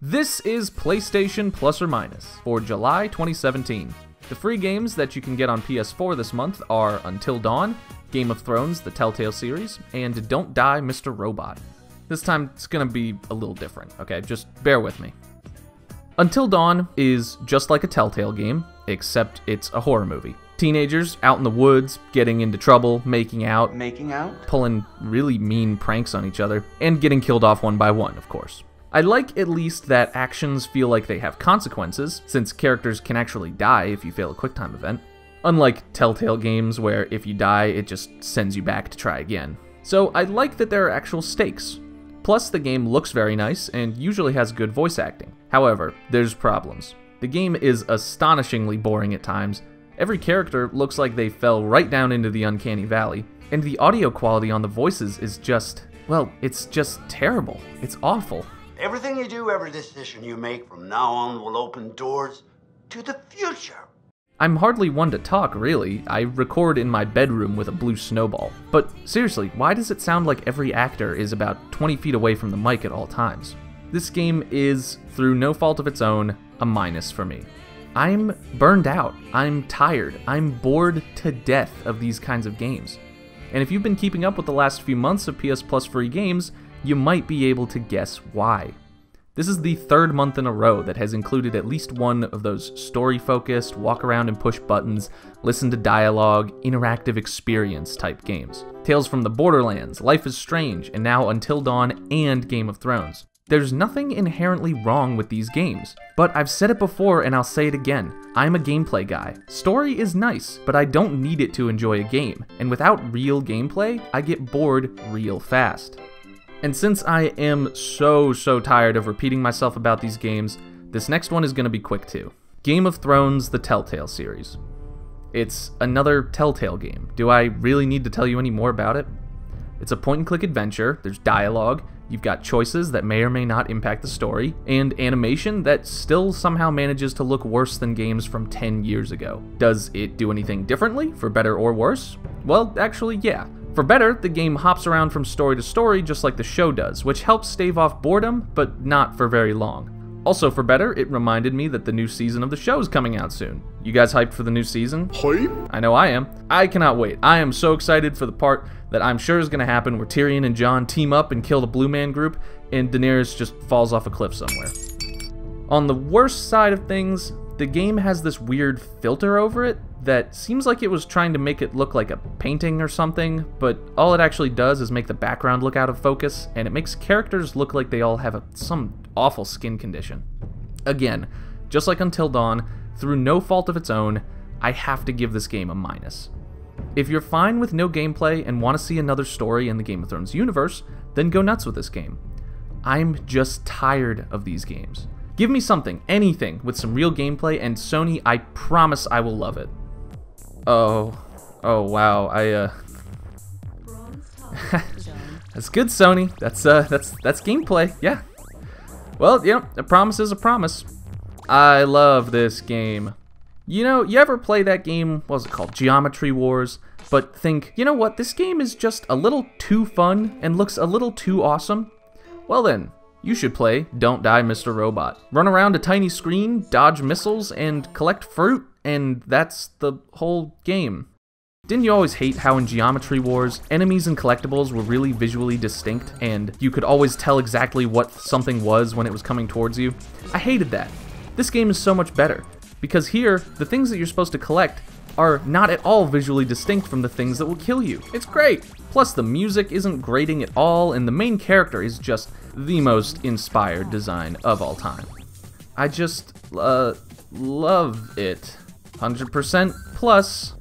This is PlayStation Plus or Minus for July 2017. The free games that you can get on PS4 this month are Until Dawn, Game of Thrones The Telltale Series, and Don't Die, Mr. Robot. This time it's gonna be a little different, okay? Just bear with me. Until Dawn is just like a Telltale game, except it's a horror movie. Teenagers out in the woods, getting into trouble, making out, pulling really mean pranks on each other, and getting killed off one by one, of course. I like at least that actions feel like they have consequences, since characters can actually die if you fail a QuickTime event. Unlike Telltale games where if you die, it just sends you back to try again. So I like that there are actual stakes. Plus, the game looks very nice and usually has good voice acting. However, there's problems. The game is astonishingly boring at times. Every character looks like they fell right down into the uncanny valley, and the audio quality on the voices is just, well, it's just terrible. It's awful. Everything you do, every decision you make from now on will open doors to the future. I'm hardly one to talk, really. I record in my bedroom with a blue snowball. But seriously, why does it sound like every actor is about 20 feet away from the mic at all times? This game is, through no fault of its own, a minus for me. I'm burned out. I'm tired. I'm bored to death of these kinds of games. And if you've been keeping up with the last few months of PS Plus free games, you might be able to guess why. This is the third month in a row that has included at least one of those story-focused, walk around and push buttons, listen to dialogue, interactive experience type games. Tales from the Borderlands, Life is Strange, and now Until Dawn and Game of Thrones. There's nothing inherently wrong with these games, but I've said it before and I'll say it again. I'm a gameplay guy. Story is nice, but I don't need it to enjoy a game, and without real gameplay, I get bored real fast. And since I am so tired of repeating myself about these games, this next one is going to be quick too. Game of Thrones The Telltale Series. It's another Telltale game. Do I really need to tell you any more about it? It's a point-and-click adventure, there's dialogue, you've got choices that may or may not impact the story, and animation that still somehow manages to look worse than games from 10 years ago. Does it do anything differently, for better or worse? Well, actually, yeah. For better, the game hops around from story to story just like the show does, which helps stave off boredom, but not for very long. Also for better, it reminded me that the new season of the show is coming out soon. You guys hyped for the new season? Hype? I know I am. I cannot wait. I am so excited for the part that I'm sure is going to happen where Tyrion and Jon team up and kill the Blue Man Group, and Daenerys just falls off a cliff somewhere. On the worst side of things, the game has this weird filter over it that seems like it was trying to make it look like a painting or something, but all it actually does is make the background look out of focus, and it makes characters look like they all have some awful skin condition. Again, just like Until Dawn, through no fault of its own, I have to give this game a minus. If you're fine with no gameplay and want to see another story in the Game of Thrones universe, then go nuts with this game. I'm just tired of these games. Give me something, anything, with some real gameplay, and Sony, I promise I will love it. Oh wow, that's good, Sony. That's gameplay, yeah. Well, yeah, a promise is a promise. I love this game. You know, you ever play that game, what was it called, Geometry Wars, but think, you know what, this game is just a little too fun and looks a little too awesome? Well then, you should play Don't Die, Mr. Robot. Run around a tiny screen, dodge missiles, and collect fruit, and that's the whole game. Didn't you always hate how in Geometry Wars, enemies and collectibles were really visually distinct, and you could always tell exactly what something was when it was coming towards you? I hated that. This game is so much better, because here, the things that you're supposed to collect are not at all visually distinct from the things that will kill you. It's great! Plus, the music isn't grating at all, and the main character is just the most inspired design of all time. I just, love it. 100% plus.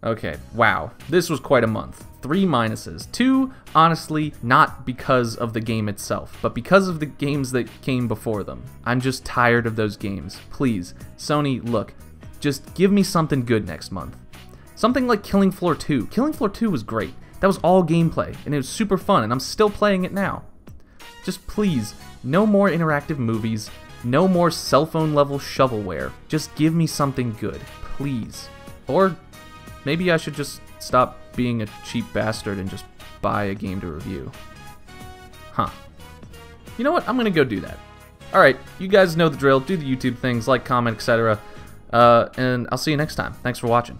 Okay, wow. This was quite a month. 3 minuses. 2, honestly, not because of the game itself, but because of the games that came before them. I'm just tired of those games. Please, Sony, look, just give me something good next month. Something like Killing Floor 2. Killing Floor 2 was great. That was all gameplay, and it was super fun, and I'm still playing it now. Just please, no more interactive movies, no more cell phone level shovelware. Just give me something good, please. Or maybe I should just stop being a cheap bastard and just buy a game to review. Huh. You know what? I'm gonna go do that. Alright, you guys know the drill. Do the YouTube things, like, comment, etc. And I'll see you next time. Thanks for watching.